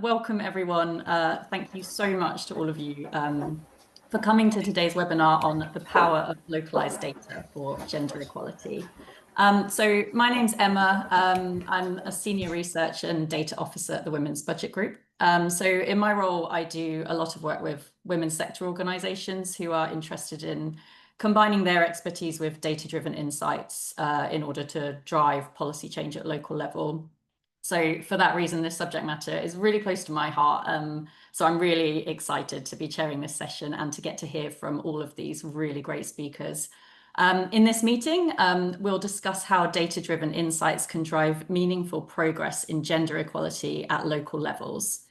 welcome everyone. Thank you so much to all of you for coming to today's webinar on the power of localized data for gender equality. So my name's Emma. I'm a senior research and data officer at the Women's Budget Group. So in my role, I do a lot of work with women's sector organizations who are interested in combining their expertise with data-driven insights in order to drive policy change at local level. So for that reason, this subject matter is really close to my heart. So I'm really excited to be chairing this session and to get to hear from all of these really great speakers. In this meeting, we'll discuss how data-driven insights can drive meaningful progress in gender equality at local levels.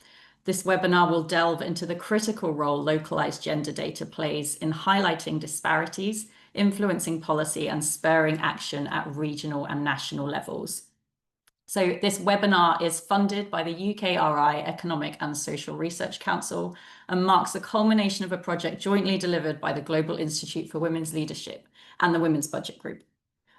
This webinar will delve into the critical role localized gender data plays in highlighting disparities, influencing policy, and spurring action at regional and national levels. So this webinar is funded by the UKRI Economic and Social Research Council and marks the culmination of a project jointly delivered by the Global Institute for Women's Leadership and the Women's Budget Group.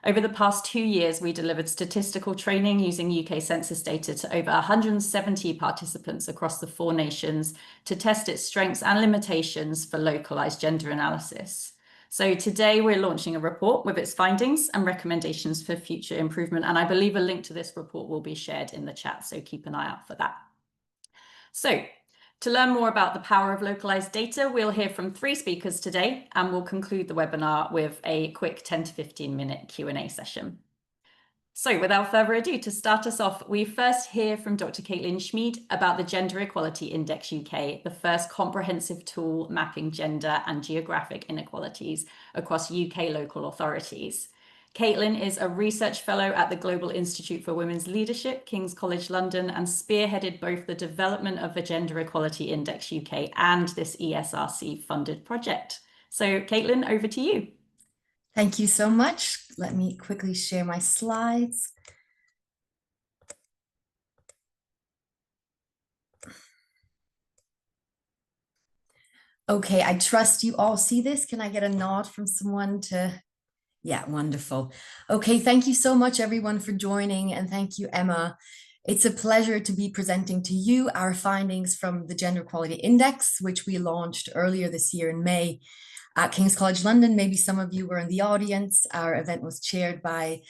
Over the past 2 years, we delivered statistical training using UK Census data to over 170 participants across the 4 nations to test its strengths and limitations for localized gender analysis. So today we're launching a report with its findings and recommendations for future improvement. And I believe a link to this report will be shared in the chat, so keep an eye out for that. So to learn more about the power of localized data, we'll hear from 3 speakers today, and we'll conclude the webinar with a quick 10 to 15-minute Q&A session. So without further ado, to start us off, we first hear from Dr Caitlin Schmid about the Gender Equality Index UK, the first comprehensive tool mapping gender and geographic inequalities across UK local authorities. Caitlin is a research fellow at the Global Institute for Women's Leadership, King's College London, and spearheaded both the development of the Gender Equality Index UK and this ESRC-funded project. So Caitlin, over to you. Thank you so much. Let me quickly share my slides. Okay, I trust you all see this. Can I get a nod from someone to... Yeah, wonderful. Okay, thank you so much everyone for joining, and thank you, Emma. It's a pleasure to be presenting to you our findings from the Gender Equality Index, which we launched earlier this year in May at King's College London. Maybe some of you were in the audience. Our event was chaired by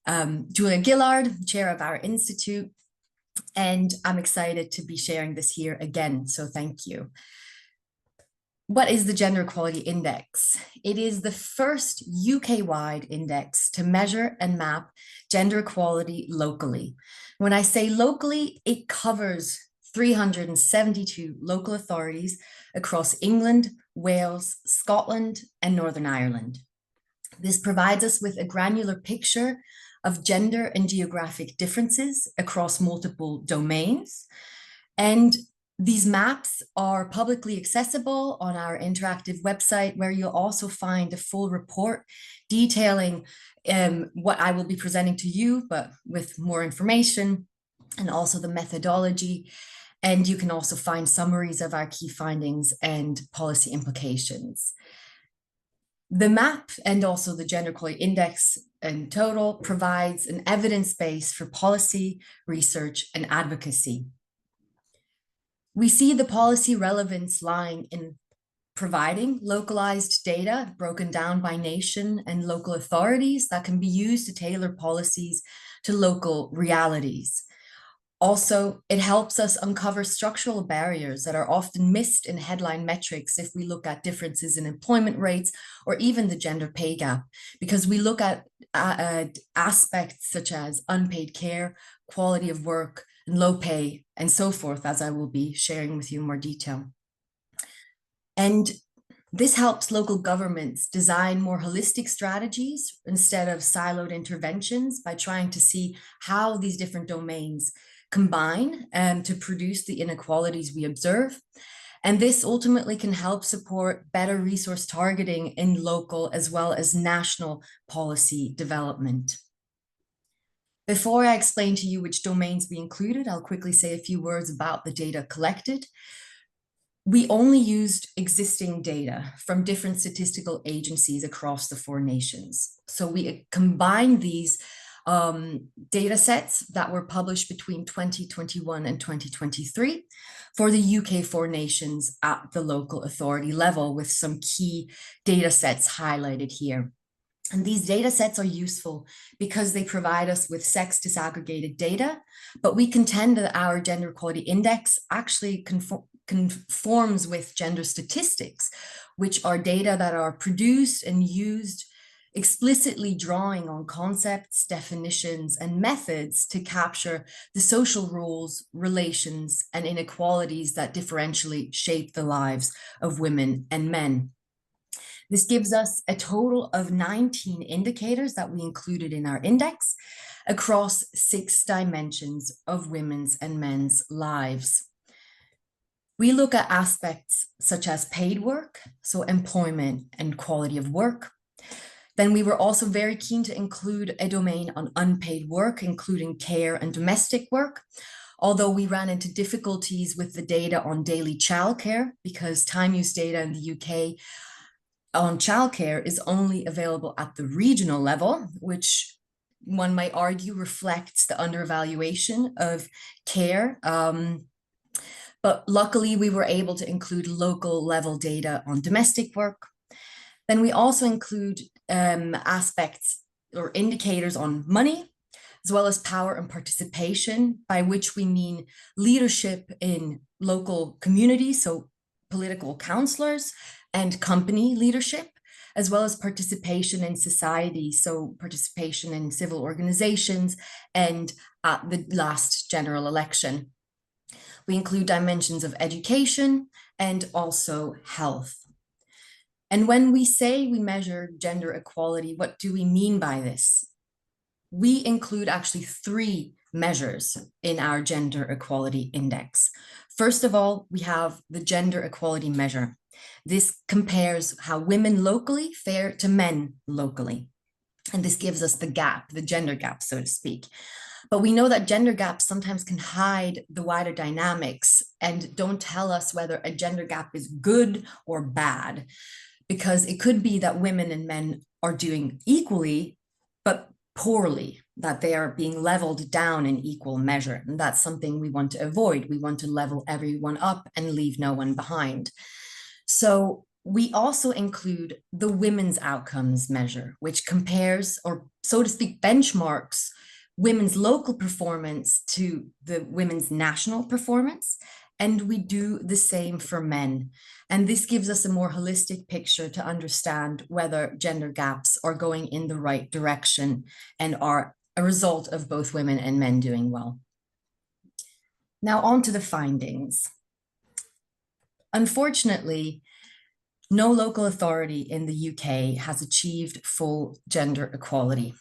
Julia Gillard, chair of our institute, and I'm excited to be sharing this here again, so thank you. What is the Gender Equality Index? It is the first UK-wide index to measure and map gender equality locally. When I say locally, it covers 372 local authorities across England, Wales, Scotland, and Northern Ireland. This provides us with a granular picture of gender and geographic differences across multiple domains. And these maps are publicly accessible on our interactive website, where you'll also find a full report detailing what I will be presenting to you, but with more information and also the methodology. And you can also find summaries of our key findings and policy implications. The map and also the Gender Equality Index in total provides an evidence base for policy, research, and advocacy. We see the policy relevance lying in providing localized data broken down by nation and local authorities that can be used to tailor policies to local realities. Also, it helps us uncover structural barriers that are often missed in headline metrics if we look at differences in employment rates or even the gender pay gap, because we look at aspects such as unpaid care, quality of work, and low pay, and so forth, as I will be sharing with you in more detail. And this helps local governments design more holistic strategies instead of siloed interventions by trying to see how these different domains combine to produce the inequalities we observe. And this ultimately can help support better resource targeting in local as well as national policy development. Before I explain to you which domains we included, I'll quickly say a few words about the data collected. We only used existing data from different statistical agencies across the 4 nations. So we combined these data sets that were published between 2021 and 2023 for the UK 4 nations at the local authority level, with some key data sets highlighted here. And these data sets are useful because they provide us with sex disaggregated data, but we contend that our gender equality index actually conforms with gender statistics, which are data that are produced and used explicitly drawing on concepts, definitions, and methods to capture the social roles, relations, and inequalities that differentially shape the lives of women and men. This gives us a total of 19 indicators that we included in our index across 6 dimensions of women's and men's lives. We look at aspects such as paid work, so employment and quality of work. Then we were also very keen to include a domain on unpaid work, including care and domestic work, although we ran into difficulties with the data on daily childcare because time use data in the UK on childcare is only available at the regional level, which one might argue reflects the undervaluation of care. But luckily, we were able to include local level data on domestic work. Then we also include aspects or indicators on money, as well as power and participation, by which we mean leadership in local communities, so political councillors, and company leadership, as well as participation in society, so participation in civil organizations and at the last general election. We include dimensions of education and also health. And when we say we measure gender equality, what do we mean by this? We include actually 3 measures in our gender equality index. First of all, we have the gender equality measure. This compares how women locally fare to men locally. And this gives us the gap, the gender gap, so to speak. But we know that gender gaps sometimes can hide the wider dynamics and don't tell us whether a gender gap is good or bad, because it could be that women and men are doing equally, but poorly, that they are being leveled down in equal measure. And that's something we want to avoid. We want to level everyone up and leave no one behind. So we also include the women's outcomes measure, which compares, or so to speak, benchmarks women's local performance to the women's national performance. And we do the same for men. And this gives us a more holistic picture to understand whether gender gaps are going in the right direction and are a result of both women and men doing well. Now on to the findings. Unfortunately, no local authority in the UK has achieved full gender equality.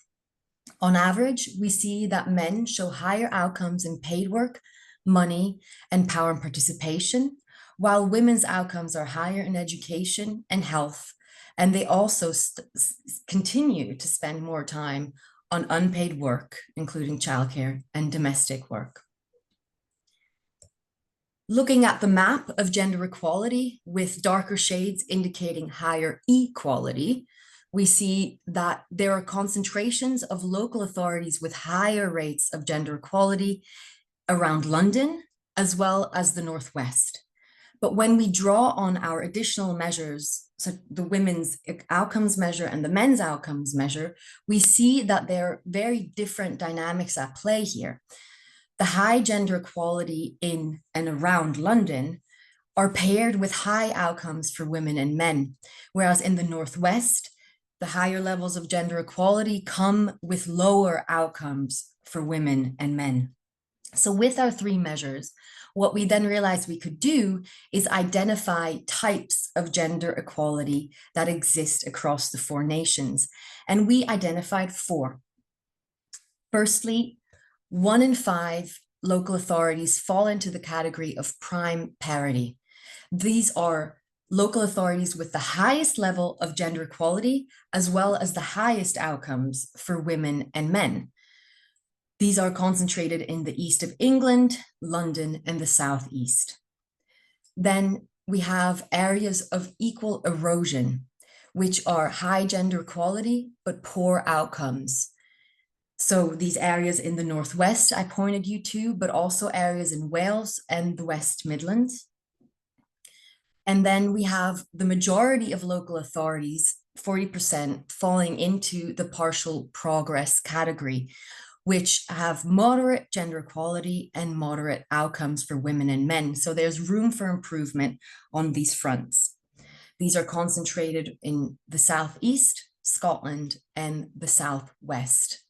On average, we see that men show higher outcomes in paid work, money, and power and participation, while women's outcomes are higher in education and health, and they also continue to spend more time on unpaid work, including childcare and domestic work. Looking at the map of gender equality with darker shades indicating higher equality, we see that there are concentrations of local authorities with higher rates of gender equality around London, as well as the Northwest. But when we draw on our additional measures, so the women's outcomes measure and the men's outcomes measure, we see that there are very different dynamics at play here. The high gender equality in and around London are paired with high outcomes for women and men, whereas in the Northwest, the higher levels of gender equality come with lower outcomes for women and men. So with our 3 measures, what we then realized we could do is identify types of gender equality that exist across the 4 nations. And we identified 4. Firstly, 1 in 5 local authorities fall into the category of prime parity. These are local authorities with the highest level of gender equality, as well as the highest outcomes for women and men. These are concentrated in the east of England, London, and the southeast. Then we have areas of equal erosion, which are high gender equality, but poor outcomes. So these areas in the Northwest I pointed you to, but also areas in Wales and the West Midlands. And then we have the majority of local authorities, 40%, falling into the partial progress category, which have moderate gender equality and moderate outcomes for women and men. So there's room for improvement on these fronts. These are concentrated in the Southeast, Scotland, and the Southwest.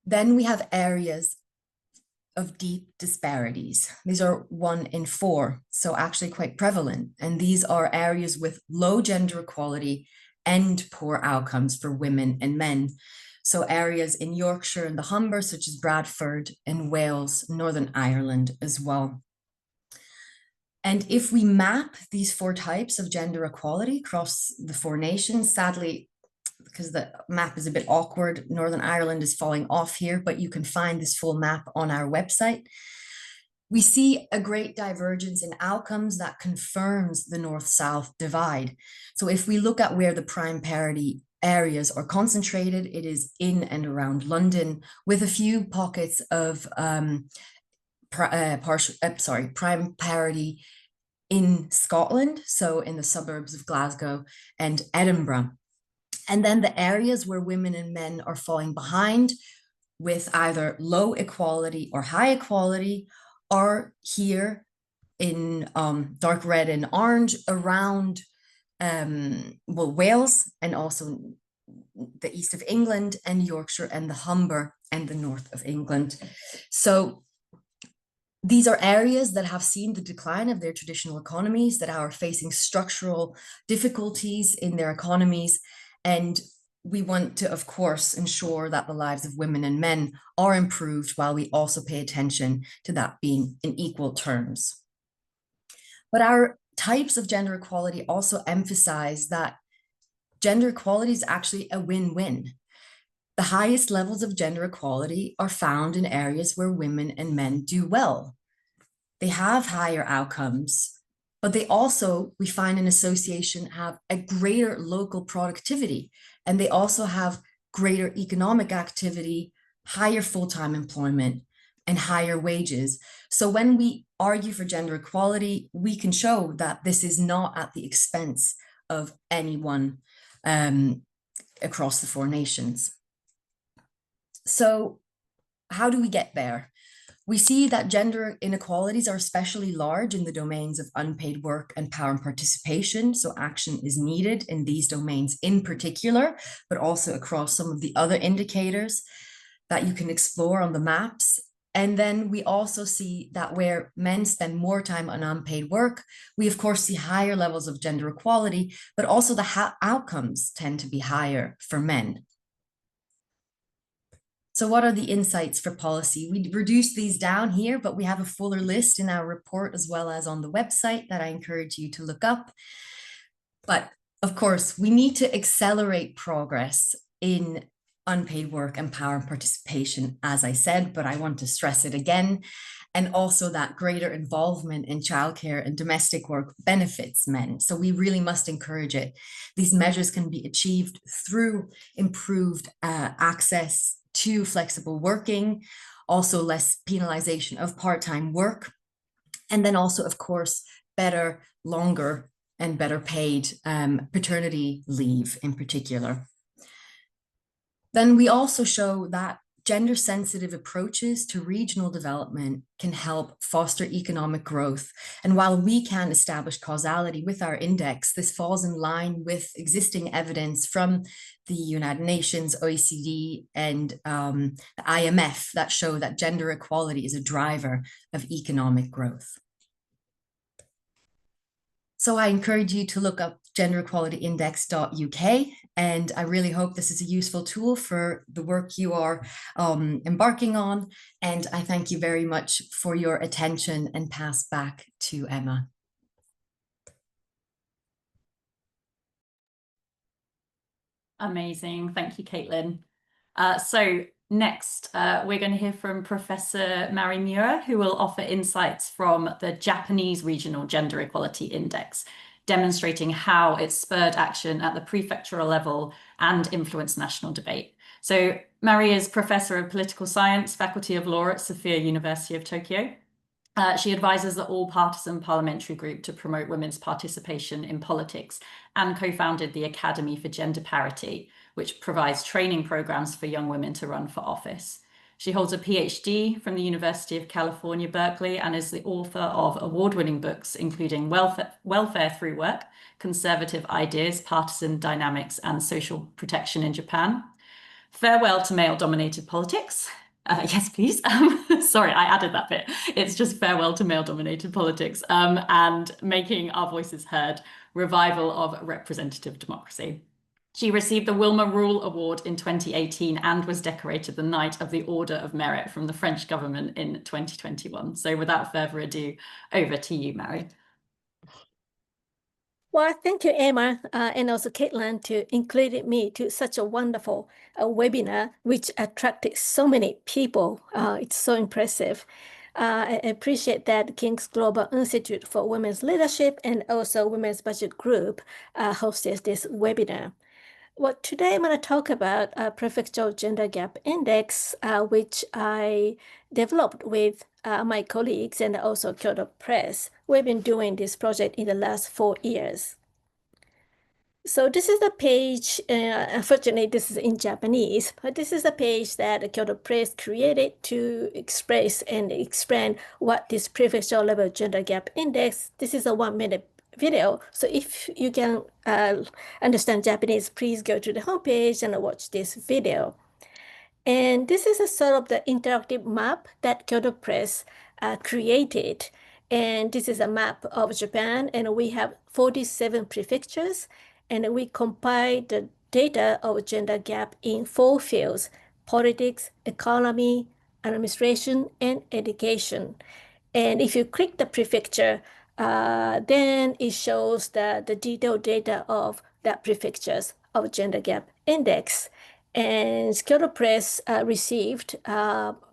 Then we have areas of deep disparities. These are 1 in 4, so actually quite prevalent. And these are areas with low gender equality and poor outcomes for women and men. So areas in Yorkshire and the Humber, such as Bradford, and Wales, Northern Ireland as well. And if we map these 4 types of gender equality across the 4 nations, sadly, because the map is a bit awkward, Northern Ireland is falling off here, but you can find this full map on our website. We see a great divergence in outcomes that confirms the North-South divide. So if we look at where the prime parity areas are concentrated, it is in and around London, with a few pockets of prime parity in Scotland, so in the suburbs of Glasgow and Edinburgh. And then the areas where women and men are falling behind with either low equality or high equality are here in dark red and orange around Wales, and also the east of England, and Yorkshire and the Humber and the north of England. So these are areas that have seen the decline of their traditional economies, that are facing structural difficulties in their economies. And we want to, of course, ensure that the lives of women and men are improved, while we also pay attention to that being in equal terms. But our types of gender equality also emphasize that gender equality is actually a win-win. The highest levels of gender equality are found in areas where women and men do well. They have higher outcomes, but they also, we find in association, have a greater local productivity, and they also have greater economic activity, higher full-time employment, and higher wages. So when we argue for gender equality, we can show that this is not at the expense of anyone across the 4 nations. So how do we get there? We see that gender inequalities are especially large in the domains of unpaid work and power and participation. So action is needed in these domains in particular, but also across some of the other indicators that you can explore on the maps. And then we also see that where men spend more time on unpaid work, we of course see higher levels of gender equality, but also the outcomes tend to be higher for men. So what are the insights for policy? We reduced these down here, but we have a fuller list in our report as well as on the website that I encourage you to look up. But of course, we need to accelerate progress in unpaid work and power and participation, as I said, but I want to stress it again. And also that greater involvement in childcare and domestic work benefits men. So we really must encourage it. These measures can be achieved through improved access to flexible working, also less penalization of part-time work, and then also, of course, better, longer, and better paid paternity leave in particular. Then we also show that gender-sensitive approaches to regional development can help foster economic growth. And while we can establish causality with our index, this falls in line with existing evidence from the United Nations, OECD, and the IMF that show that gender equality is a driver of economic growth. So I encourage you to look up genderequalityindex.uk, and I really hope this is a useful tool for the work you are embarking on. And I thank you very much for your attention, and pass back to Emma. Amazing. Thank you, Caitlin. So next, we're going to hear from Professor Mari Miura, who will offer insights from the Japanese Regional Gender Equality Index, demonstrating how it spurred action at the prefectural level and influenced national debate. So Mary is Professor of Political Science, Faculty of Law at Sophia University of Tokyo. She advises the all-partisan parliamentary group to promote women's participation in politics and co-founded the Academy for Gender Parity, which provides training programs for young women to run for office. She holds a PhD from the University of California, Berkeley, and is the author of award-winning books, including Welfare Through Work, Conservative Ideas, Partisan Dynamics, and Social Protection in Japan. Farewell to Male-Dominated Politics. Yes, please. Sorry, I added that bit. It's just farewell to male-dominated politics, and making our voices heard, revival of representative democracy. She received the Wilma Rule Award in 2018 and was decorated the Knight of the Order of Merit from the French government in 2021. So without further ado, over to you, Mary. Well, thank you, Emma, and also Caitlin, to include me to such a wonderful webinar, which attracted so many people. It's so impressive. I appreciate that King's Global Institute for Women's Leadership and also Women's Budget Group hosted this webinar. Well, today I'm going to talk about Prefectural Gender Gap Index, which I developed with my colleagues and also Kyoto Press. We've been doing this project in the last 4 years. So this is the page, unfortunately this is in Japanese, but this is the page that Kyoto Press created to express and explain what this Prefectural Level Gender Gap Index. This is a 1-minute video. So if you can understand Japanese, please go to the homepage and watch this video. And this is a sort of the interactive map that Kyoto Press created. And this is a map of Japan, and we have 47 prefectures, and we compile the data of gender gap in 4 fields: politics, economy, administration, and education. And if you click the prefecture, then it shows the detailed data of that prefectures of gender gap index. And Kyoto Press received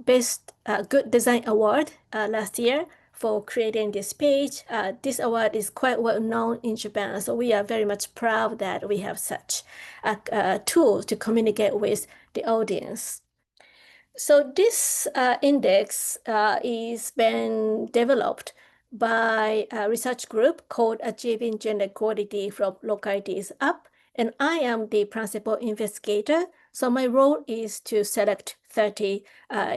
Best Good Design Award last year for creating this page. This award is quite well known in Japan, so we are very much proud that we have such a tool to communicate with the audience. So this index is been developed by a research group called Achieving Gender Equality from Localities Up, and I am the principal investigator. So my role is to select 30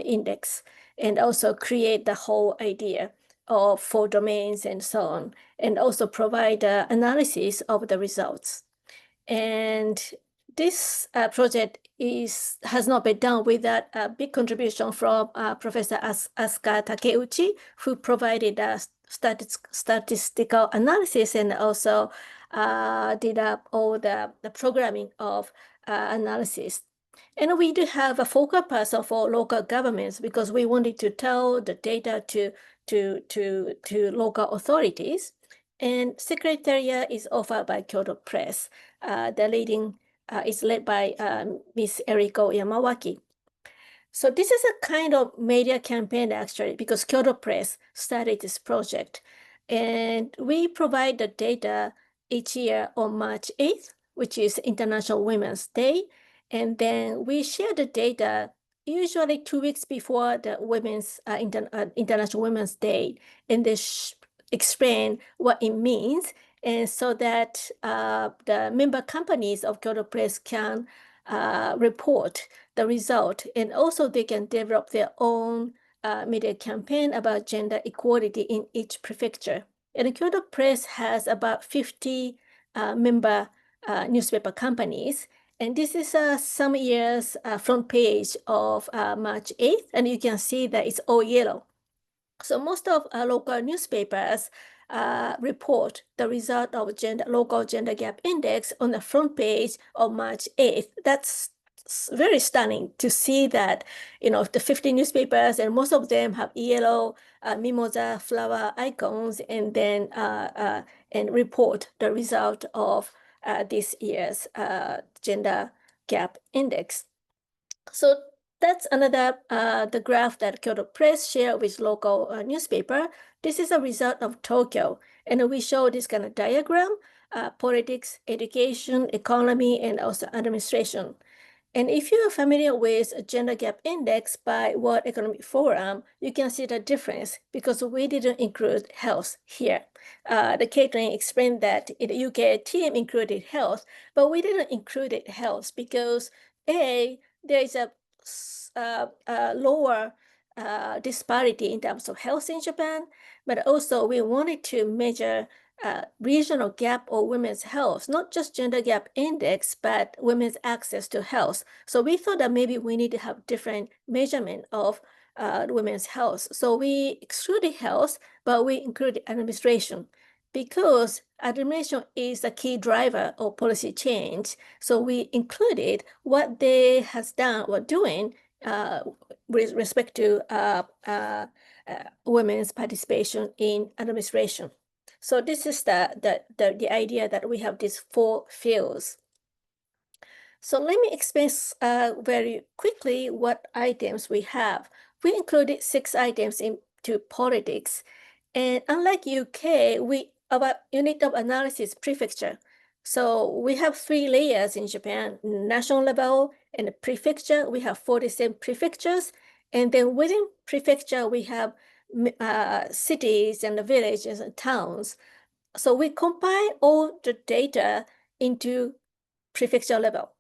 index and also create the whole idea of 4 domains and so on, and also provide analysis of the results. And this project has not been done without a big contribution from Professor Asuka Takeuchi, who provided a statistical analysis and also did all the programming of analysis. And we do have a focal person for local governments because we wanted to tell the data to local authorities. And Secretariat is offered by Kyoto Press. The leading is led by Miss Eriko Yamawaki. So this is a kind of media campaign actually, because Kyoto Press started this project. And we provide the data each year on March 8th, which is International Women's Day. And then we share the data usually 2 weeks before the International Women's Day, and they explain what it means, and so that the member companies of Kyoto Press can report the result, and also they can develop their own media campaign about gender equality in each prefecture. And Kyoto Press has about 50 member newspaper companies. And this is some years front page of March 8th, and you can see that it's all yellow. So most of local newspapers report the result of local gender gap index on the front page of March 8th. That's very stunning to see that, you know, the 50 newspapers, and most of them have yellow mimosa flower icons, and then and report the result of this year's gender gap index. So that's another the graph that Kyoto Press shared with local newspaper. This is a result of Tokyo, and we show this kind of diagram: politics, education, economy, and also administration. And if you're familiar with a gender gap index by World Economic Forum, you can see the difference because we didn't include health here. The Caitlin explained that in the UK team included health, but we didn't include health because there is a lower disparity in terms of health in Japan, but also we wanted to measure regional gap of women's health, not just gender gap index, but women's access to health. So we thought that maybe we need to have different measurement of women's health. So we excluded health, but we included administration because administration is a key driver of policy change. So we included what they has done or doing with respect to women's participation in administration. So this is the idea that we have these 4 fields. So let me explain very quickly what items we have. We included 6 items into politics. And unlike UK, our unit of analysis prefecture. So we have 3 layers in Japan: national level and the prefecture. We have 47 prefectures. And then within prefecture, we have cities and the villages and towns. So we compile all the data into prefecture level.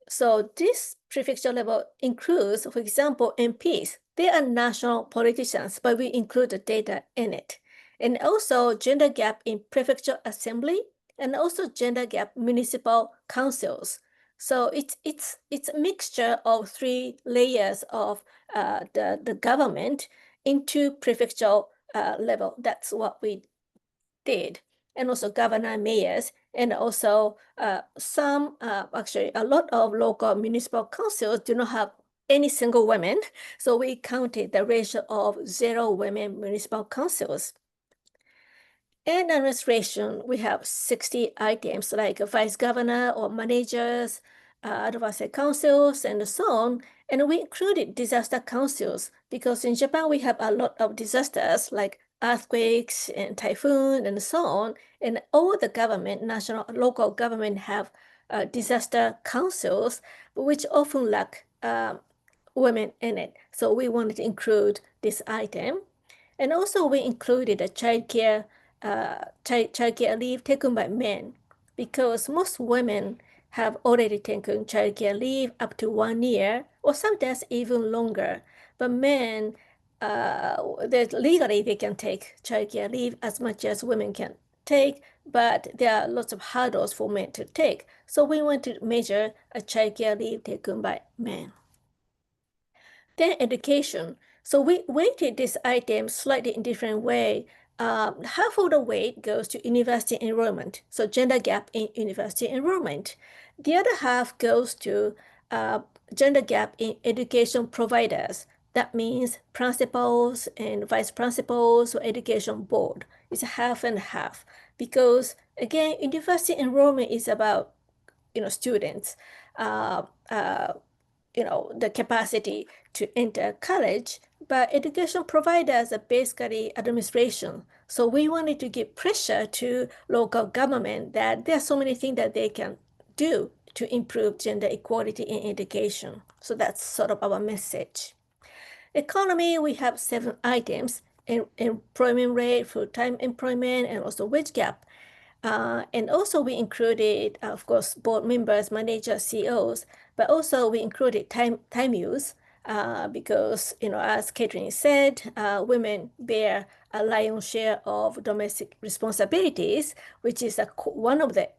So this prefecture level includes, for example, MPs. They are national politicians, but we include the data in it. And also gender gap in prefecture assembly, and also gender gap municipal councils. So it's a mixture of 3 layers of the government into prefecture level. That's what we did. And also governor, mayors, and also actually a lot of local municipal councils do not have any single women. So we counted the ratio of 0 women municipal councils. And administration, we have 60 items like a vice governor or managers, advisory councils, and so on. And we included disaster councils because in Japan, we have a lot of disasters like earthquakes and typhoon and so on. And all the government, national, local government have disaster councils, which often lack women in it. So we wanted to include this item. And also we included a childcare leave taken by men because most women have already taken childcare leave up to 1 year or sometimes even longer. But men, legally they can take childcare leave as much as women can take, but there are lots of hurdles for men to take. So we want to measure a childcare leave taken by men. Then education. So we weighted this item slightly in different way. Half of the weight goes to university enrollment, so gender gap in university enrollment. The other half goes to gender gap in education providers. That means principals and vice principals or education board. It's half and half because again, university enrollment is about students, the capacity to enter college, but education providers are basically administration. So we wanted to give pressure to local government that there are so many things that they can do to improve gender equality in education. So that's sort of our message. Economy, we have 7 items: employment rate, full-time employment, and also wage gap. And also we included, of course, board members, managers, CEOs, but also we included time use because, as Caitlin said, women bear a lion's share of domestic responsibilities, which is one of the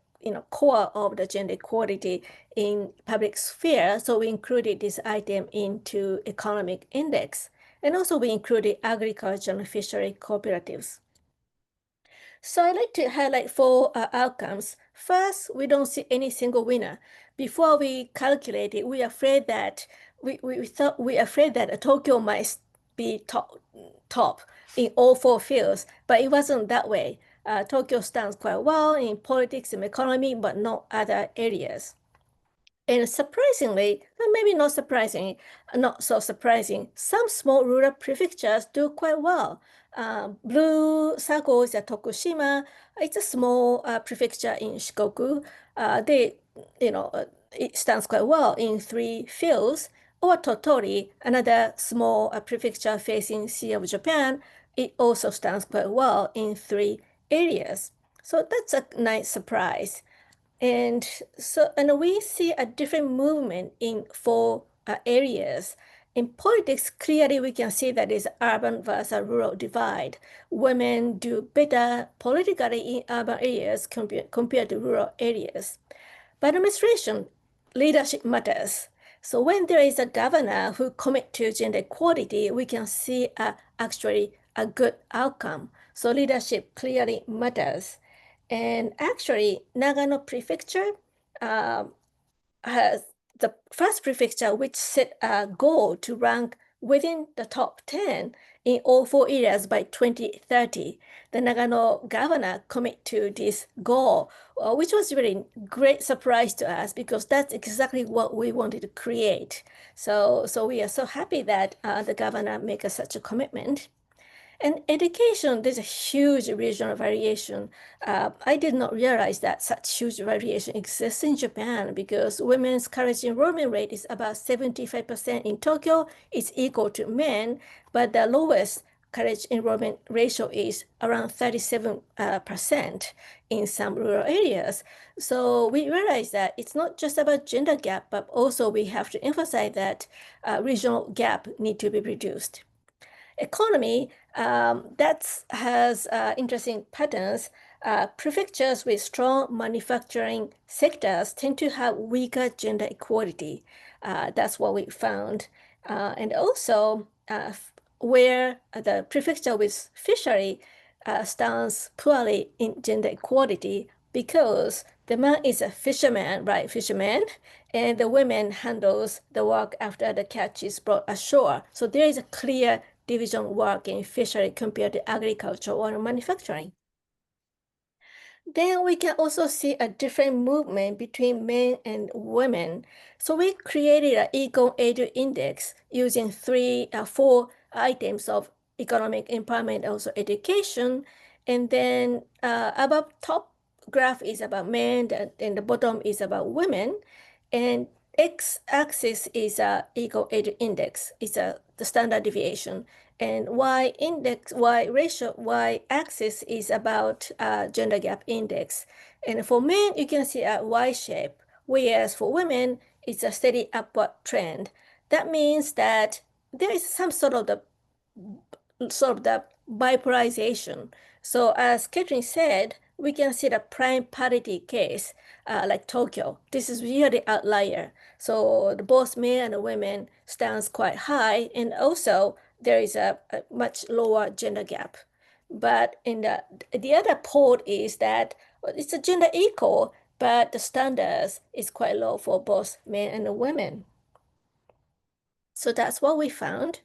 core of the gender equality in public sphere. So we included this item into economic index. And also we included agriculture and fishery cooperatives. So I'd like to highlight 4 outcomes. First, we don't see any single winner. Before we calculated, we are afraid that Tokyo might be top in all 4 fields, but it wasn't that way. Tokyo stands quite well in politics and economy, but not other areas. And surprisingly, maybe not surprising, not so surprising, some small rural prefectures do quite well. Blue circle is Tokushima. It's a small prefecture in Shikoku. It stands quite well in 3 fields. Or Tottori, another small prefecture facing Sea of Japan, it also stands quite well in 3 areas. So that's a nice surprise. And we see a different movement in 4 areas. In politics, clearly we can see that is urban versus rural divide. Women do better politically in urban areas compared to rural areas. But administration, leadership matters. So when there is a governor who commit to gender equality, we can see actually a good outcome. So leadership clearly matters. And actually, Nagano Prefecture has the first prefecture which set a goal to rank within the top 10 in all 4 areas by 2030. The Nagano governor commit to this goal, which was really great surprise to us because that's exactly what we wanted to create. So we are so happy that the governor make such a commitment. And education, there's a huge regional variation. I did not realize that such huge variation exists in Japan because women's college enrollment rate is about 75% in Tokyo. It's equal to men, but the lowest college enrollment ratio is around 37% in some rural areas. So we realize that it's not just about gender gap, but also we have to emphasize that regional gap need to be reduced. Economy, that has interesting patterns. Prefectures with strong manufacturing sectors tend to have weaker gender equality. That's what we found. And also, where the prefecture with fishery stands poorly in gender equality because the man is a fisherman, right? Fisherman, and the women handles the work after the catch is brought ashore. So there is a clear division work in fishery compared to agriculture or manufacturing. Then we can also see a different movement between men and women. So we created an Econ Edu Index using 4 items of economic empowerment, also education. And then above top graph is about men, and the bottom is about women. And x-axis is Econ Edu Index. It's the standard deviation. And y-axis is about gender gap index. And for men, you can see a Y shape, whereas for women, it's a steady upward trend. That means that there is some sort of the bipolarization. So as Caitlin said, we can see the prime parity case, like Tokyo. This is really outlier. So both men and women stands quite high, and also there is a much lower gender gap. But in the other pole is that it's a gender equal, but the standards is quite low for both men and women. So that's what we found.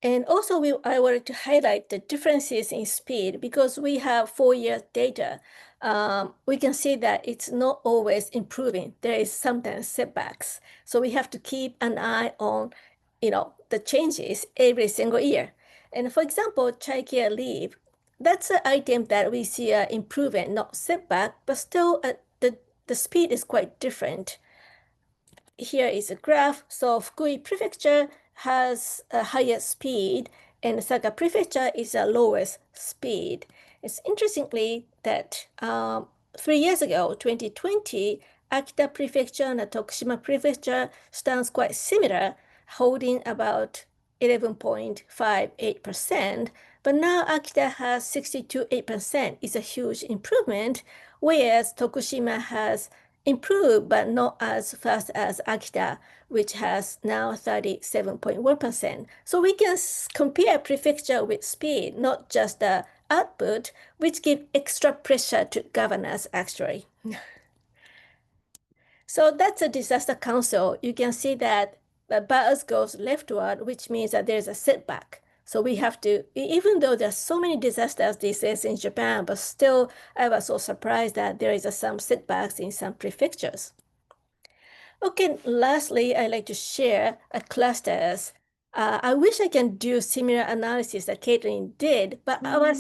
And also, I wanted to highlight the differences in speed because we have 4-year data. We can see that it's not always improving. There is sometimes setbacks. So we have to keep an eye on, the changes every single year. And for example, childcare leave, that's an item that we see improvement, not setback, but still the speed is quite different. Here is a graph. So Fukui Prefecture has a higher speed, and Saga Prefecture is the lowest speed. It's interestingly that 3 years ago, 2020, Akita Prefecture and Tokushima Prefecture stands quite similar, holding about 11.58%. But now Akita has 62.8%. It's a huge improvement, whereas Tokushima has improved, but not as fast as Akita, which has now 37.1%. So we can compare prefecture with speed, not just the output, which give extra pressure to governors, actually. So that's a disaster council. You can see that the bars goes leftward, which means that there's a setback. So we have to, even though there's so many disasters these days in Japan, but still I was so surprised that there is some setbacks in some prefectures. Okay, lastly, I'd like to share clusters. I wish I can do similar analysis that Caitlin did, but our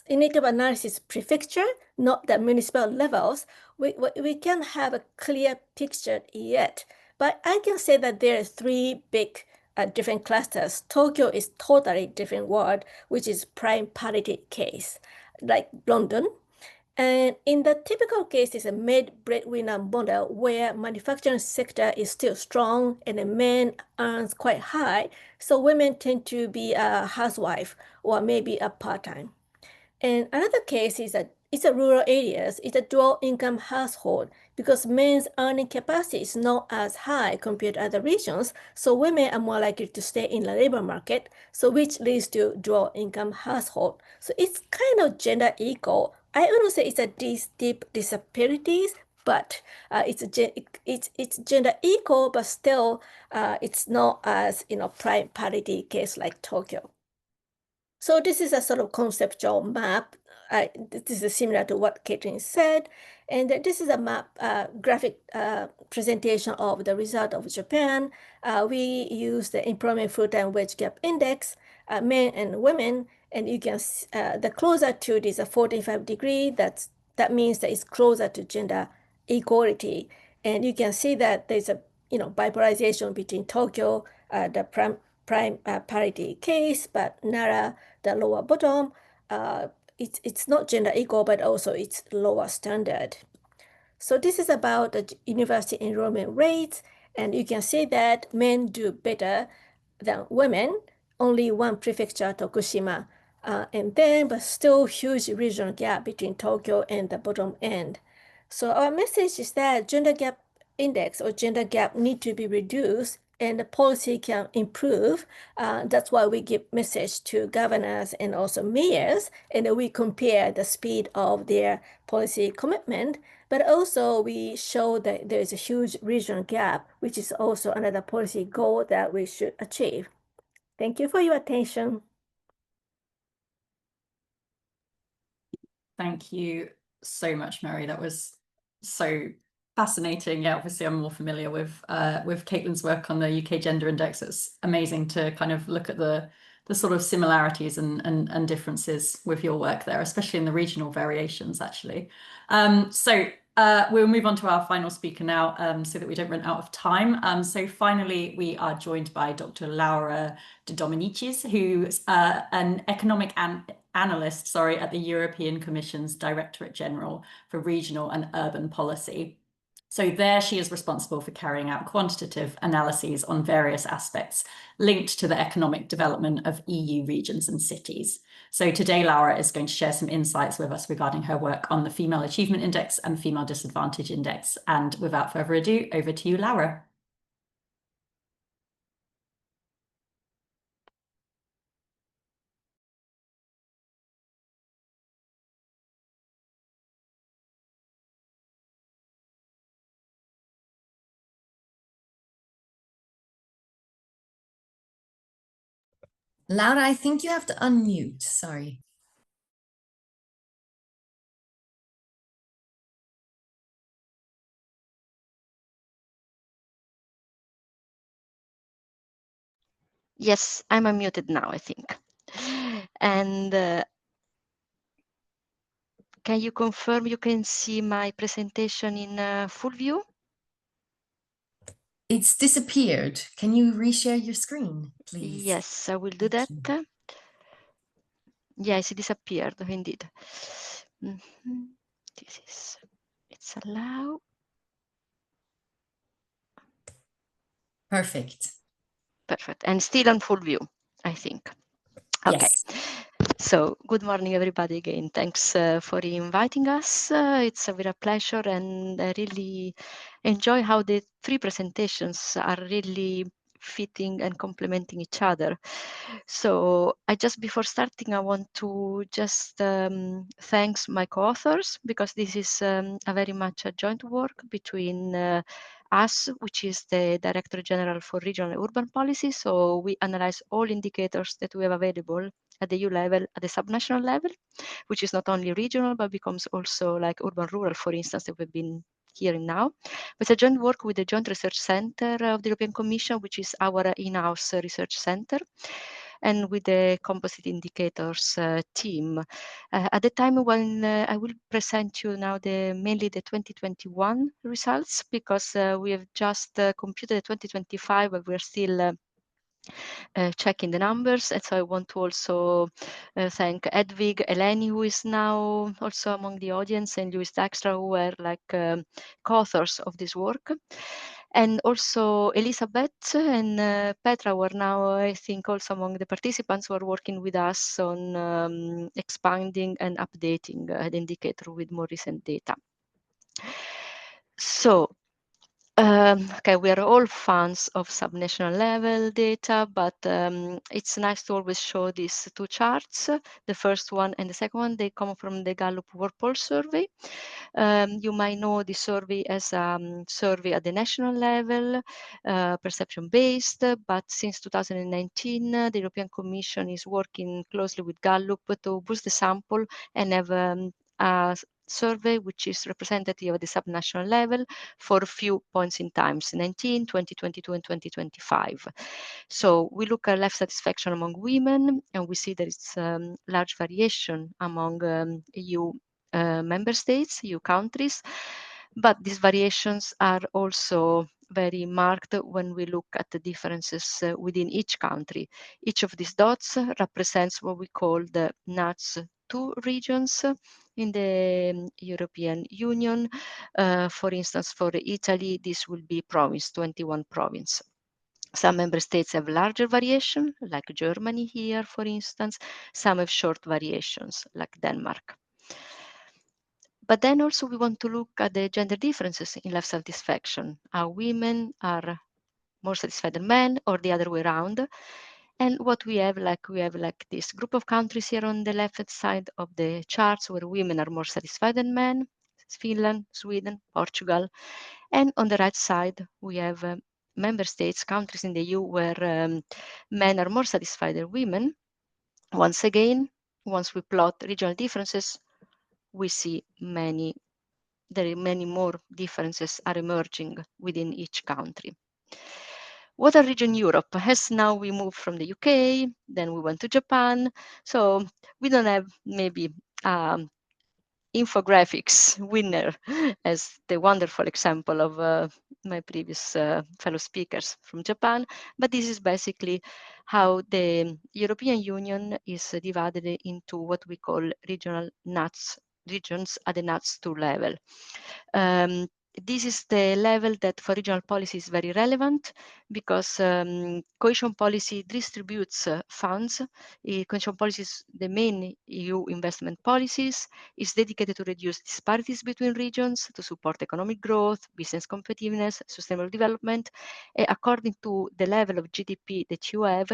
native analysis prefecture, not the municipal levels, we can't have a clear picture yet. But I can say that there are three big different clusters. Tokyo is totally different world, which is prime parity case, like London. And in the typical case, it's a maid breadwinner model where manufacturing sector is still strong and the men earns quite high. So women tend to be a housewife or maybe a part-time. And another case is that it's a rural areas, it's a dual income household because men's earning capacity is not as high compared to other regions. So women are more likely to stay in the labor market, so which leads to dual income household. So it's kind of gender equal. I wouldn't say it's a deep disparities, but it's gender equal, but still it's not as prime parity case like Tokyo. So this is a sort of conceptual map. This is similar to what Caitlin said. And this is a map, graphic presentation of the result of Japan. We use the employment full-time wage gap index, men and women. And you can see the closer to this 45 degree, that means that it's closer to gender equality. And you can see that there's a bipolarization between Tokyo, the prime parity case, but Nara, the lower bottom, it's not gender equal, but also it's lower standard. So this is about the university enrollment rates, and you can see that men do better than women, only one prefecture, Tokushima, and then, but still huge regional gap between Tokyo and the bottom end. So our message is that gender gap index or gender gap need to be reduced and the policy can improve. That's why we give message to governors and also mayors, and we compare the speed of their policy commitment, but also we show that there is a huge regional gap, which is also another policy goal that we should achieve. Thank you for your attention. Thank you so much, Mary. That was so fascinating. Yeah, obviously I'm more familiar with Caitlin's work on the UK Gender Index. It's amazing to kind of look at the sort of similarities and differences with your work there, especially in the regional variations, actually. We'll move on to our final speaker now so that we don't run out of time. So finally, we are joined by Dr. Laura de Domenicis, who's an economic analyst, at the European Commission's Directorate-General for Regional and Urban Policy. So there she is responsible for carrying out quantitative analyses on various aspects linked to the economic development of EU regions and cities. So today, Laura is going to share some insights with us regarding her work on the Female Achievement Index and Female Disadvantage Index. And without further ado, over to you, Laura. Laura, I think you have to unmute. Sorry. Yes, I'm unmuted now, I think. And can you confirm you can see my presentation in full view? It's disappeared. Can you reshare your screen, please? Yes, I will do that. Yes, it disappeared, indeed. It's allowed. Perfect. Perfect. And still on full view, I think. Okay. Yes. So good morning, everybody. Again, thanks for inviting us. It's a real pleasure, and I really enjoy how the three presentations are really fitting and complementing each other. So before starting, I want to just thank my co-authors, because this is a very much a joint work between us, which is the Directorate-General for Regional and Urban Policy. So we analyze all indicators that we have available at the EU level, at the subnational level, which is not only regional, but becomes also like urban-rural, for instance, that we've been here and now. It's a joint work with the Joint Research Center of the European Commission, which is our in-house research center, and with the composite indicators team. At the time when I will present you now mainly the 2021 results, because we have just computed the 2025, but we're still checking the numbers. And so I want to also thank Edvig, Eleni, who is now also among the audience, and Louis Dijkstra, who were like co-authors of this work. And also Elisabeth and Petra were now, I think, also among the participants who are working with us on expanding and updating the indicator with more recent data. So, okay, we are all fans of subnational level data, but it's nice to always show these two charts. The first one and the second one, they come from the Gallup World Poll survey. You might know the survey as a survey at the national level, perception-based, but since 2019, the European Commission is working closely with Gallup to boost the sample and have a survey which is representative of the subnational level for a few points in times, 19, 2022, and 2025. So we look at life satisfaction among women, and we see there is large variation among EU member states, EU countries, but these variations are also very marked when we look at the differences within each country. Each of these dots represents what we call the NUTS 2 regions in the European Union. For instance, for Italy, this will be province, 21 province. Some member states have larger variation, like Germany here, for instance. Some have short variations, like Denmark. But then also we want to look at the gender differences in life satisfaction. How women are more satisfied than men, or the other way around. And what we have like this group of countries here on the left side of the charts where women are more satisfied than men: Finland, Sweden, Portugal. And on the right side, we have member states, countries in the EU where men are more satisfied than women. Once again, once we plot regional differences, we see there are many more differences are emerging within each country. What are region Europe? As now we moved from the UK, then we went to Japan. So we don't have maybe infographics winner as the wonderful example of my previous fellow speakers from Japan. But this is basically how the European Union is divided into what we call regional regions at the NUTS 2 level. This is the level that for regional policy is very relevant, because cohesion policy distributes funds. Cohesion policy is the main EU investment policies, is dedicated to reduce disparities between regions, to support economic growth, business competitiveness, sustainable development. According to the level of GDP that you have,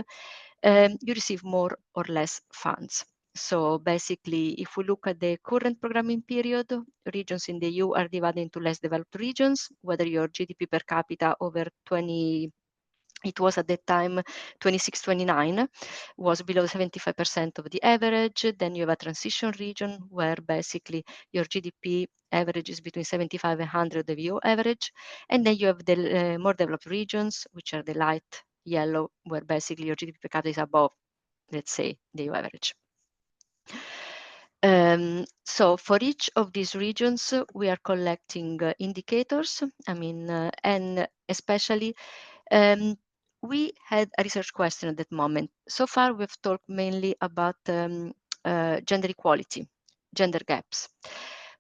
you receive more or less funds. So basically, if we look at the current programming period, regions in the EU are divided into less developed regions, whether your GDP per capita over 20, it was at that time 26, 29, was below 75% of the average. Then you have a transition region where basically your GDP average is between 75 and 100 of EU average. And then you have the more developed regions, which are the light yellow, where basically your GDP per capita is above, let's say, the EU average. So for each of these regions, we are collecting indicators. And especially, we had a research question at that moment. So far, we've talked mainly about gender equality, gender gaps.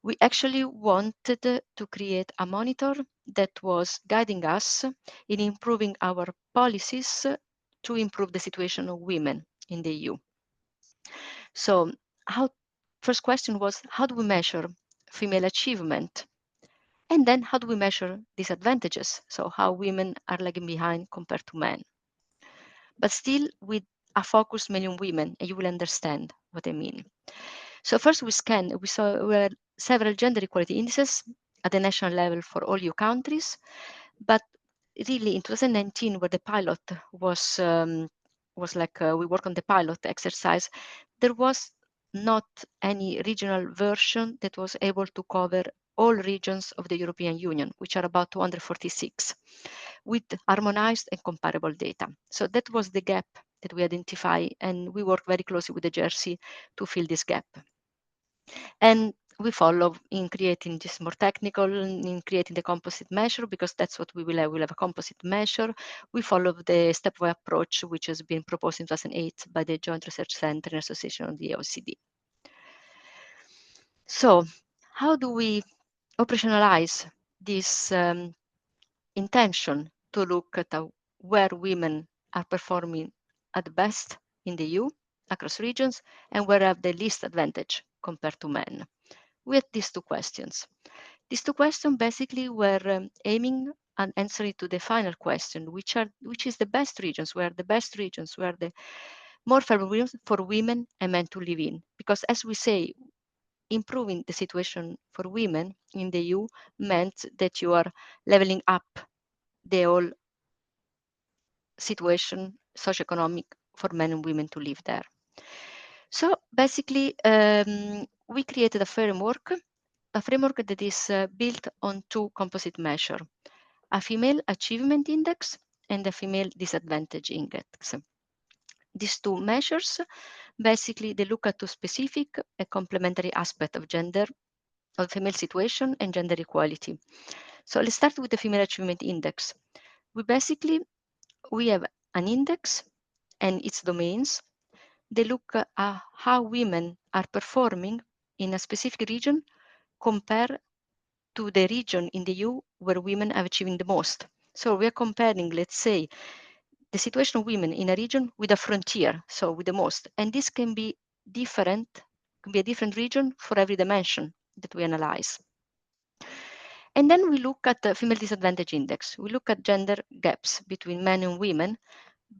We actually wanted to create a monitor that was guiding us in improving our policies to improve the situation of women in the EU. So first question was, how do we measure female achievement? And then how do we measure disadvantages? So how women are lagging behind compared to men? But still with a focus mainly on women, and you will understand what I mean. So first we saw several gender equality indices at the national level for all EU countries, but really in 2019, where the pilot was like we work on the pilot exercise, there was not any regional version that was able to cover all regions of the European Union, which are about 246, with harmonized and comparable data. So that was the gap that we identify, and we work very closely with the Jersey to fill this gap. And we follow in creating this more technical, in creating the composite measure, because that's what we will have. We'll have a composite measure. We follow the stepwise approach, which has been proposed in 2008 by the Joint Research Center in association with the OECD. So how do we operationalize this intention to look at where women are performing at the best in the EU across regions and where have the least advantage compared to men? We had these two questions. These two questions basically were aiming at answering to the final question, which is the best regions, where the best regions, where the more favorable for women and men to live in. Because as we say, improving the situation for women in the EU meant that you are leveling up the whole situation, socioeconomic, for men and women to live there. So basically, we created a framework that is built on two composite measures, a female achievement index and a female disadvantage index. These two measures, basically, they look at two specific and complementary aspects of gender, of female situation and gender equality. So let's start with the female achievement index. We have an index and its domains. They look at how women are performing in a specific region compared to the region in the EU where women are achieving the most. So we are comparing, let's say, the situation of women in a region with a frontier, so with the most. And this can be different, can be a different region for every dimension that we analyze. And then we look at the female disadvantage index. We look at gender gaps between men and women,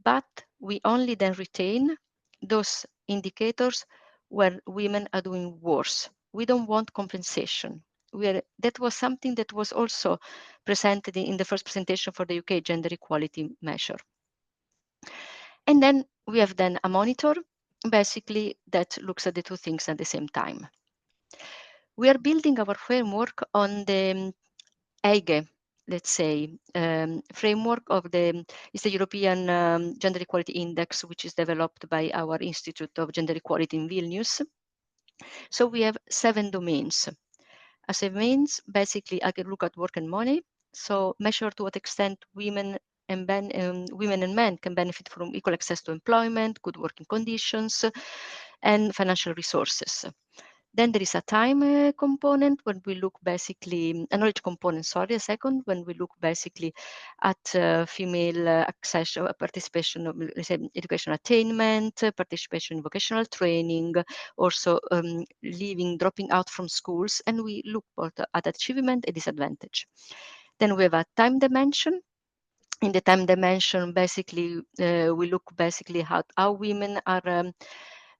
but we only then retain those indicators where women are doing worse. We don't want compensation. That was something that was also presented in the first presentation for the UK gender equality measure. And then we have then a monitor, basically, that looks at the two things at the same time. We are building our framework on the EIGE, let's say, framework of the European Gender Equality Index, which is developed by our Institute of Gender Equality in Vilnius. So we have 7 domains. As it means, basically, I can look at work and money. So measure to what extent women and men can benefit from equal access to employment, good working conditions, and financial resources. Then there is a time component when we look basically, a knowledge component, sorry, a second, when we look basically at female access, participation, of, let's say, education attainment, participation in vocational training, also dropping out from schools, and we look both at achievement and disadvantage. Then we have a time dimension. In the time dimension, basically, we look basically at how women are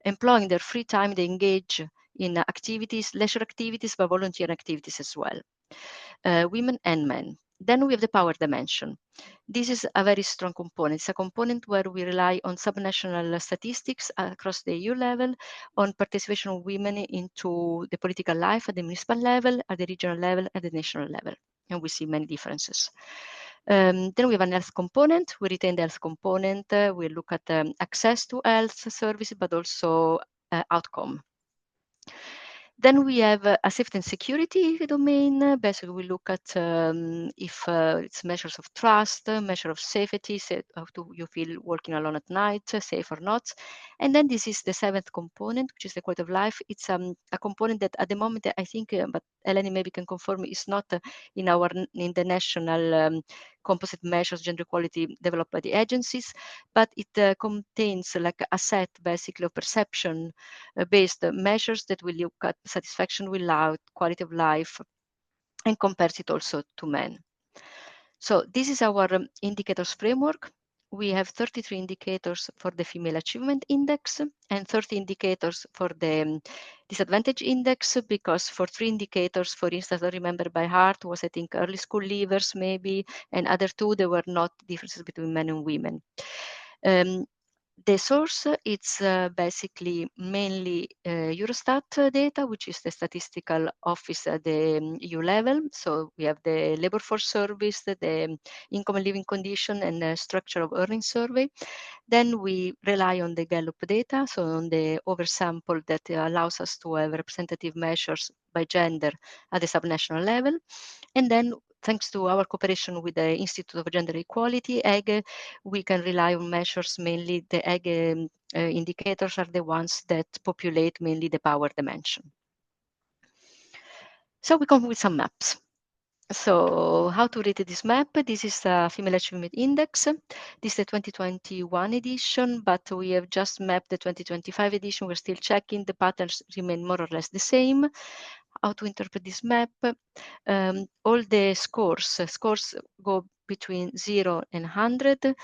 employing their free time. They engage in activities, leisure activities, but volunteer activities as well, women and men. Then we have the power dimension. This is a very strong component. It's a component where we rely on subnational statistics across the EU level, on participation of women into the political life at the municipal level, at the regional level, at the national level. And we see many differences. Then we have an health component. We retain the health component. We look at access to health services, but also outcome. Then we have a safety and security domain. Basically, we look at if it's measures of trust, measure of safety, how do you feel working alone at night, safe or not. And then this is the 7th component, which is the quality of life. It's a component that at the moment, I think, but Eleni maybe can confirm, is not in the national composite measures, gender equality developed by the agencies, but it contains like a set basically of perception based measures that will look at satisfaction with life, quality of life, and compares it also to men. So this is our indicators framework. We have 33 indicators for the female achievement index and 30 indicators for the disadvantage index, because for 3 indicators, for instance, I remember by heart was, I think, early school leavers maybe, and other 2, there were not differences between men and women. The source, it's basically mainly Eurostat data, which is the statistical office at the EU level. So we have the labor force service, the income and living condition, and the structure of earnings survey. Then we rely on the Gallup data, so on the oversample that allows us to have representative measures by gender at the subnational level. And then, thanks to our cooperation with the Institute of Gender Equality, EGE, we can rely on measures, mainly the EGE indicators are the ones that populate mainly the power dimension. So we come with some maps. So how to rate this map? This is the Female Achievement Index. This is the 2021 edition, but we have just mapped the 2025 edition. We're still checking. The patterns remain more or less the same. How to interpret this map? All the scores go between 0 and 100.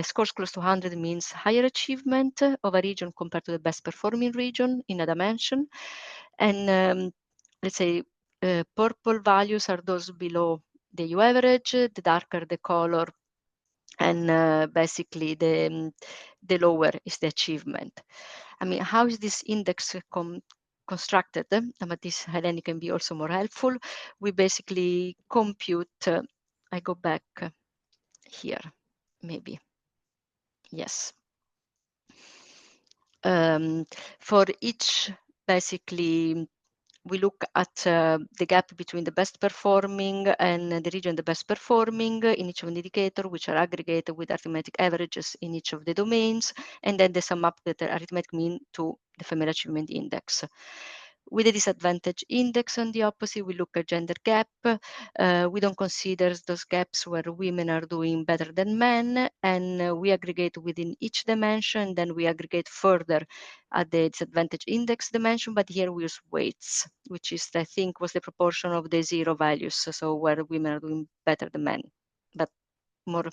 Scores close to 100 means higher achievement of a region compared to the best performing region in a dimension. And let's say purple values are those below the EU average, the darker the color, and basically the lower is the achievement. I mean, how is this index constructed? But this, Helene, can be also more helpful. We basically compute, I go back here, maybe. Yes. For each, basically, we look at the gap between the best performing and the region the best performing in each of the indicator, which are aggregated with arithmetic averages in each of the domains, and then they sum up the arithmetic mean to the Female Achievement Index. With the disadvantage index on the opposite, we look at gender gap. We don't consider those gaps where women are doing better than men, and we aggregate within each dimension, then we aggregate further at the disadvantage index dimension, but here we use weights, which is, I think, was the proportion of the 0 values, so where women are doing better than men. But more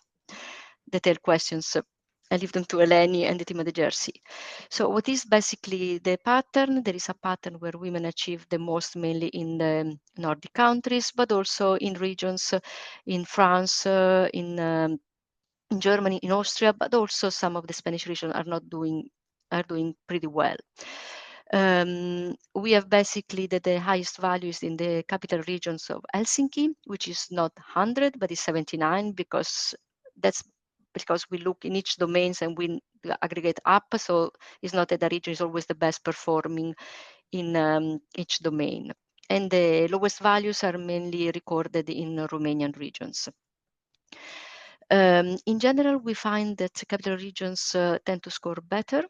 detailed questions, I leave them to Eleni and the team at the Jersey. So what is basically the pattern? There is a pattern where women achieve the most, mainly in the Nordic countries, but also in regions in France, in Germany, in Austria, but also some of the Spanish regions are doing pretty well. We have basically the highest values in the capital regions of Helsinki, which is not 100, but is 79, because we look in each domains and we aggregate up. So it's not that the region is always the best performing in each domain. And the lowest values are mainly recorded in Romanian regions. In general, we find that capital regions tend to score better.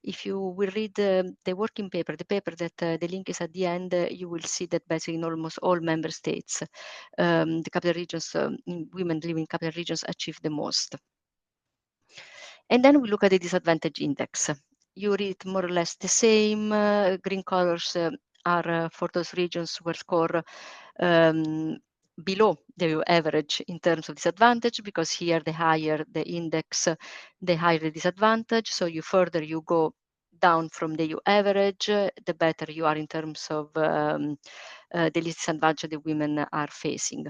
If you will read the working paper, the paper that the link is at the end, you will see that basically in almost all member states, the capital regions, women living in capital regions achieve the most. And then we look at the disadvantage index. You read more or less the same. Green colors are for those regions where score below the average in terms of disadvantage, because here the higher the index, the higher the disadvantage. So further you go down from the EU average, the better you are in terms of the disadvantage the women are facing.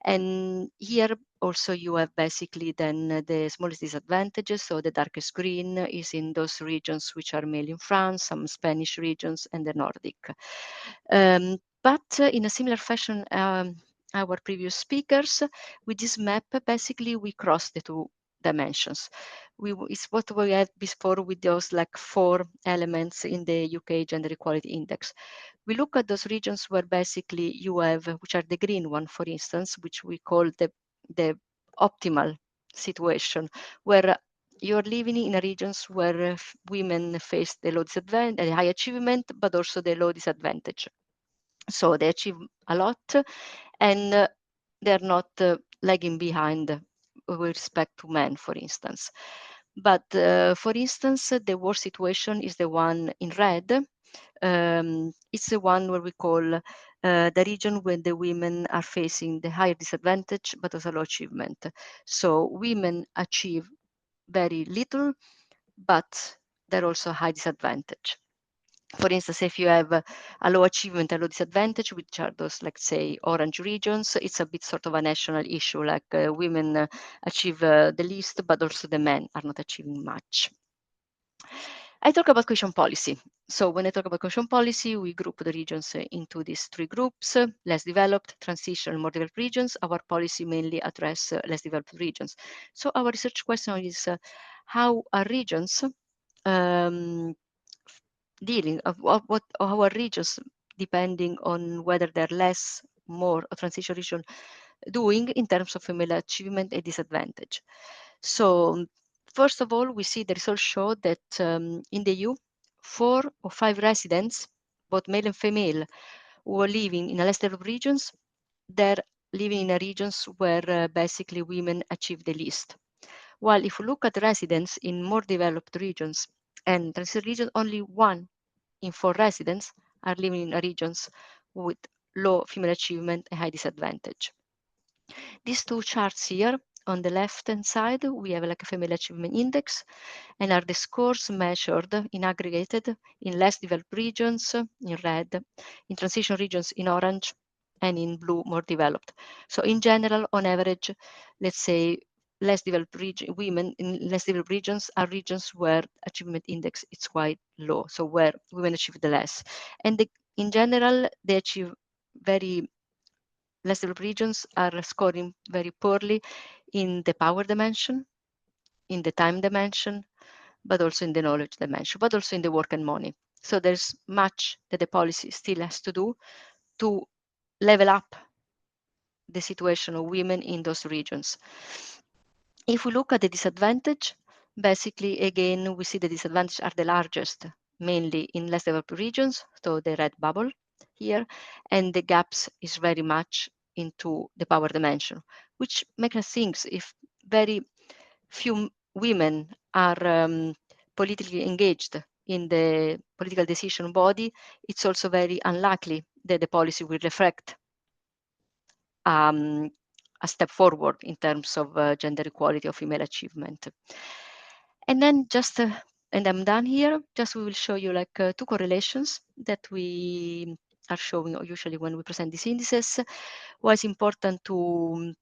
And here also you have basically then the smallest disadvantages. So the darkest green is in those regions which are mainly in France, some Spanish regions, and the Nordic. But in a similar fashion, our previous speakers, with this map, basically we cross the two dimensions. It's what we had before with those like 4 elements in the UK Gender Equality Index. We look at those regions where basically you have, which are the green one, for instance, which we call the optimal situation, where you're living in regions where women face the low disadvantage, the high achievement, but also the low disadvantage. So they achieve a lot, and they're not lagging behind with respect to men, for instance. But for instance, the worst situation is the one in red. It's the one where we call the region where the women are facing the higher disadvantage, but also low achievement. So women achieve very little, but they're also high disadvantage. For instance, if you have a low achievement, a low disadvantage, which are those, like, say, orange regions, it's a bit sort of a national issue, like women achieve the least, but also the men are not achieving much. I talk about cohesion policy. So when I talk about cohesion policy, we group the regions into these three groups: less developed, transition, and more developed regions. Our policy mainly address less developed regions. So our research question is how are regions dealing of what how are regions, depending on whether they're less, more, or transition region, doing in terms of female achievement and disadvantage. So first of all, we see the results show that in the EU, 4 or 5 residents, both male and female, who are living in less developed regions, they're living in regions where basically women achieve the least. While if we look at residents in more developed regions and transition regions, only 1 in 4 residents are living in regions with low female achievement and high disadvantage. These two charts here, on the left-hand side, we have like a female achievement index, and are the scores measured in aggregated in less developed regions in red, in transition regions in orange, and in blue, more developed. So in general, on average, let's say less developed women in less developed regions are regions where achievement index is quite low, so where women achieve the less. And in general, they achieve very less developed regions are scoring very poorly in the power dimension, in the time dimension, but also in the knowledge dimension, but also in the work and money. So there's much that the policy still has to do to level up the situation of women in those regions. If we look at the disadvantage, basically, again, we see the disadvantages are the largest, mainly in less developed regions, so the red bubble here, and the gaps is very much into the power dimension, which makes us think if very few women are politically engaged in the political decision body, it's also very unlikely that the policy will reflect a step forward in terms of gender equality or female achievement. And then just, and I'm done here, just we will show you like 2 correlations that we are showing usually when we present these indices. Why it's important to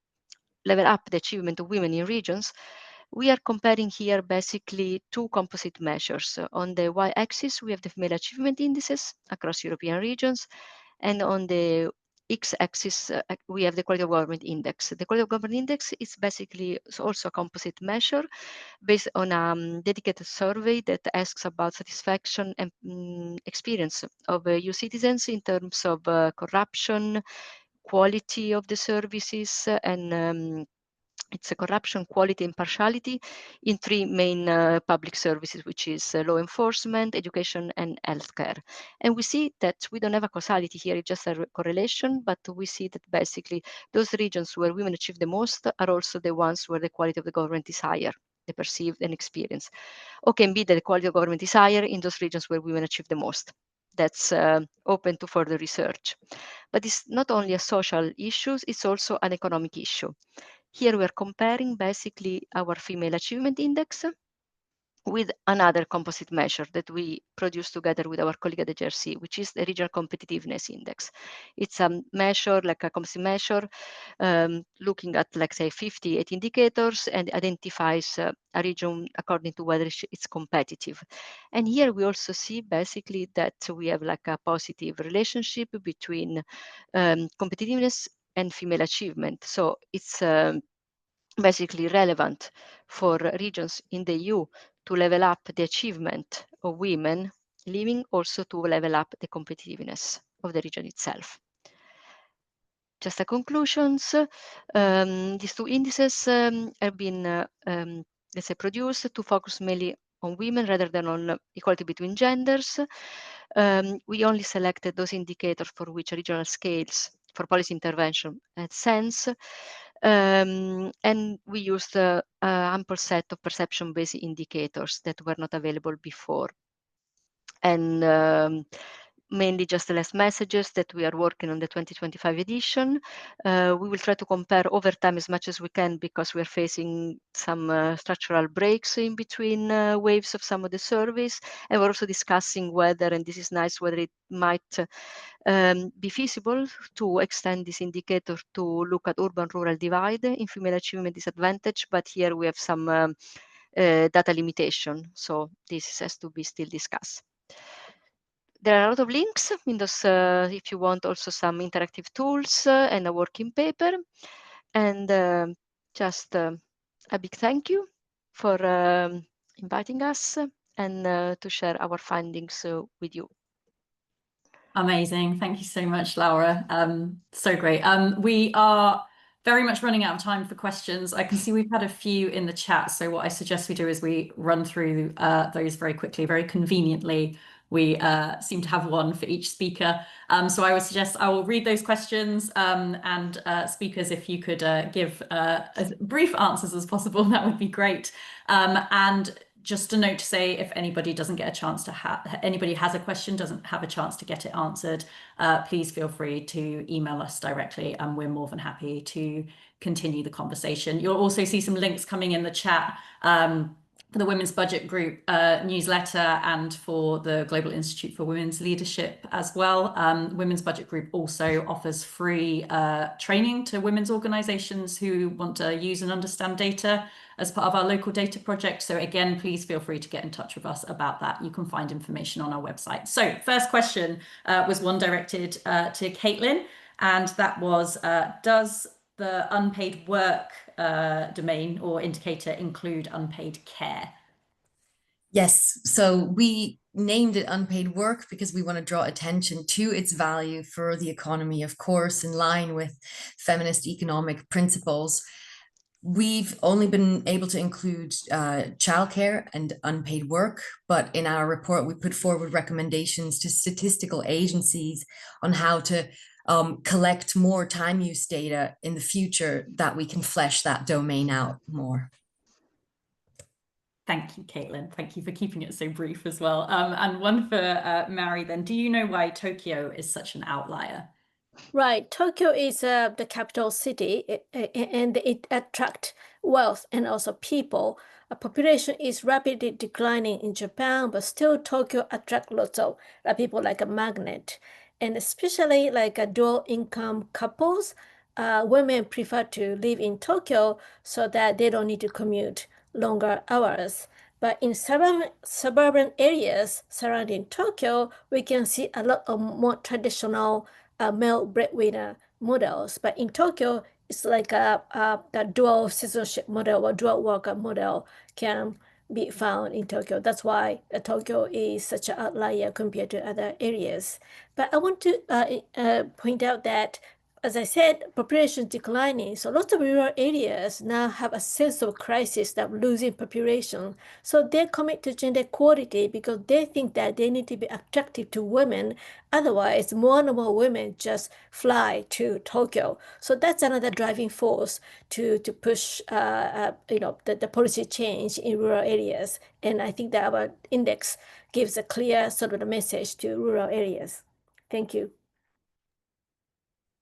level up the achievement of women in regions. We are comparing here basically 2 composite measures. On the y-axis, we have the female achievement indices across European regions, and on the x-axis, we have the quality of government index. The quality of government index is basically also a composite measure based on a dedicated survey that asks about satisfaction and experience of EU citizens in terms of corruption, quality of the services, and it's a corruption, quality, and partiality in 3 main public services, which is law enforcement, education, and healthcare. And we see that we don't have a causality here, it's just a correlation, but we see that basically those regions where women achieve the most are also the ones where the quality of the government is higher, the perceived and experience. Or can be that the quality of government is higher in those regions where women achieve the most. That's open to further research. But it's not only a social issue, it's also an economic issue. Here we are comparing basically our female achievement index with another composite measure that we produce together with our colleague at the GRC, which is the Regional Competitiveness Index. It's a measure, like a composite measure, looking at, like, say, 58 indicators and identifies a region according to whether it's competitive. And here we also see basically that we have like a positive relationship between competitiveness and female achievement. So it's basically relevant for regions in the EU to level up the achievement of women living, also to level up the competitiveness of the region itself. Just a conclusions, these 2 indices have been, let's say, produced to focus mainly on women rather than on equality between genders. We only selected those indicators for which regional scales for policy intervention had sense. And we used an ample set of perception-based indicators that were not available before. And mainly just the last messages that we are working on the 2025 edition. We will try to compare over time as much as we can, because we are facing some structural breaks in between waves of some of the surveys. And we're also discussing whether, and this is nice, whether it might be feasible to extend this indicator to look at urban-rural divide in female achievement disadvantage. But here we have some data limitation. So this has to be still discussed. There are a lot of links in those, if you want also some interactive tools and a working paper. And just a big thank you for inviting us and to share our findings with you. Amazing. Thank you so much, Laura. So great. We are very much running out of time for questions. I can see we've had a few in the chat. So what I suggest we do is we run through those very quickly. Very conveniently, we seem to have one for each speaker. So I would suggest I will read those questions, and speakers, if you could give as brief answers as possible, that would be great. And just a note to say, if anybody doesn't get a chance to anybody has a question, doesn't have a chance to get it answered, please feel free to email us directly, and we're more than happy to continue the conversation. You'll also see some links coming in the chat for the Women's Budget Group newsletter and for the Global Institute for Women's Leadership as well. Women's Budget Group also offers free training to women's organisations who want to use and understand data as part of our local data project. So again, please feel free to get in touch with us about that. You can find information on our website. So first question was one directed to Caitlin, and that was, does the unpaid work domain or indicator include unpaid care? Yes, so we named it unpaid work because we want to draw attention to its value for the economy, of course, in line with feminist economic principles. We've only been able to include childcare and unpaid work, but in our report, we put forward recommendations to statistical agencies on how to collect more time use data in the future, that we can flesh that domain out more. Thank you, Caitlin. Thank you for keeping it so brief as well. And one for Mary then. Do you know why Tokyo is such an outlier? Right. Tokyo is the capital city, and it attracts wealth and also people. A population is rapidly declining in Japan, but still Tokyo attracts lots of people like a magnet. And especially like a dual income couples, women prefer to live in Tokyo so that they don't need to commute longer hours. But in suburban areas surrounding Tokyo, we can see a lot of more traditional male breadwinner models. But in Tokyo, it's like the dual citizenship model or dual worker model can be found in Tokyo. That's why Tokyo is such an outlier compared to other areas. But I want to point out that, as I said, population is declining. So lots of rural areas now have a sense of crisis that losing population. So they commit to gender equality because they think that they need to be attractive to women. Otherwise, more and more women just fly to Tokyo. So that's another driving force to push the policy change in rural areas. And I think that our index gives a clear sort of message to rural areas. Thank you.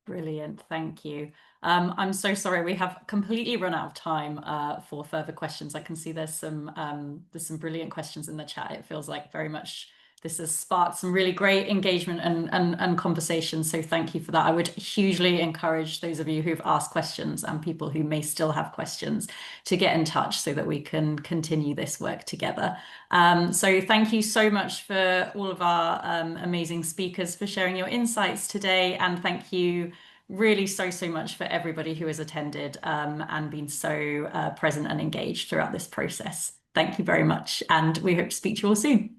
Brilliant, thank you. I'm so sorry, we have completely run out of time for further questions. I can see there's some brilliant questions in the chat. It feels like very much this has sparked some really great engagement and conversation. So thank you for that. I would hugely encourage those of you who've asked questions and people who may still have questions to get in touch so that we can continue this work together. So thank you so much for all of our amazing speakers for sharing your insights today. And thank you really so much for everybody who has attended and been so present and engaged throughout this process. Thank you very much. And we hope to speak to you all soon.